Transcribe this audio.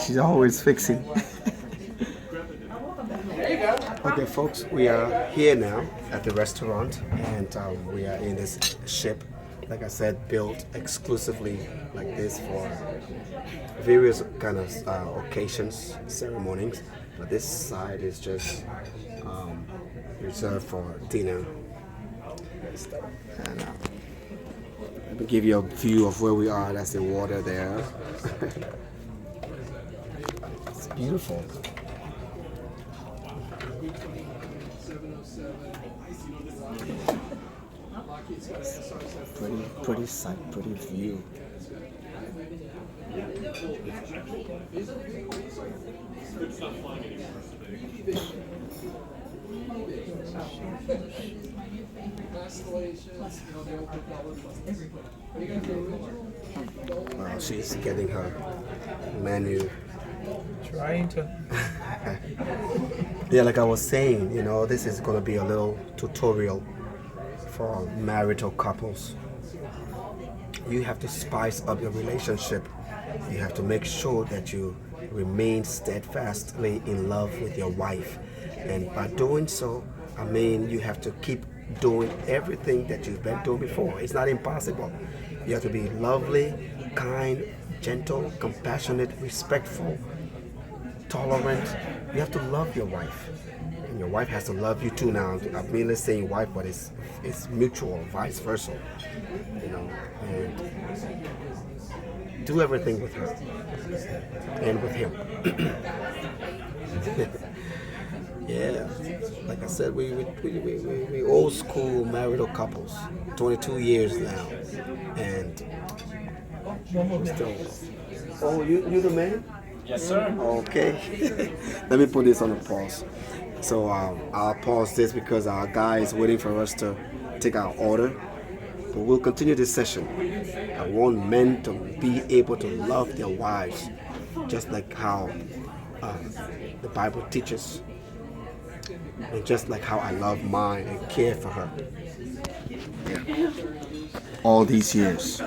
She's always fixing. Okay, folks, we are here now at the restaurant, and we are in this ship, like I said, built exclusively like this for various kind of occasions, ceremonies. But this side is just reserved for dinner. And let me give you a view of where we are. That's the water there. It's beautiful. Pretty sight, pretty view. Well, she's getting her menu. Trying to. Yeah, like I was saying, this is gonna be a little tutorial for marital couples. You have to spice up your relationship. You have to make sure that you remain steadfastly in love with your wife. And by doing so, you have to keep doing everything that you've been doing before. It's not impossible. You have to be lovely, kind, gentle, compassionate, respectful, tolerant. You have to love your wife. And your wife has to love you too now. I'm merely saying wife, but it's mutual, vice versa. And do everything with her and with him. Yeah, like I said, we old school marital couples, 22 years now, and we're still. Oh, you the man? Yes, sir. Okay. Let me put this on a pause. So I'll pause this because our guy is waiting for us to take our order. But we'll continue this session. I want men to be able to love their wives, just like how the Bible teaches, and just like how I love mine and care for her. Yeah. All these years.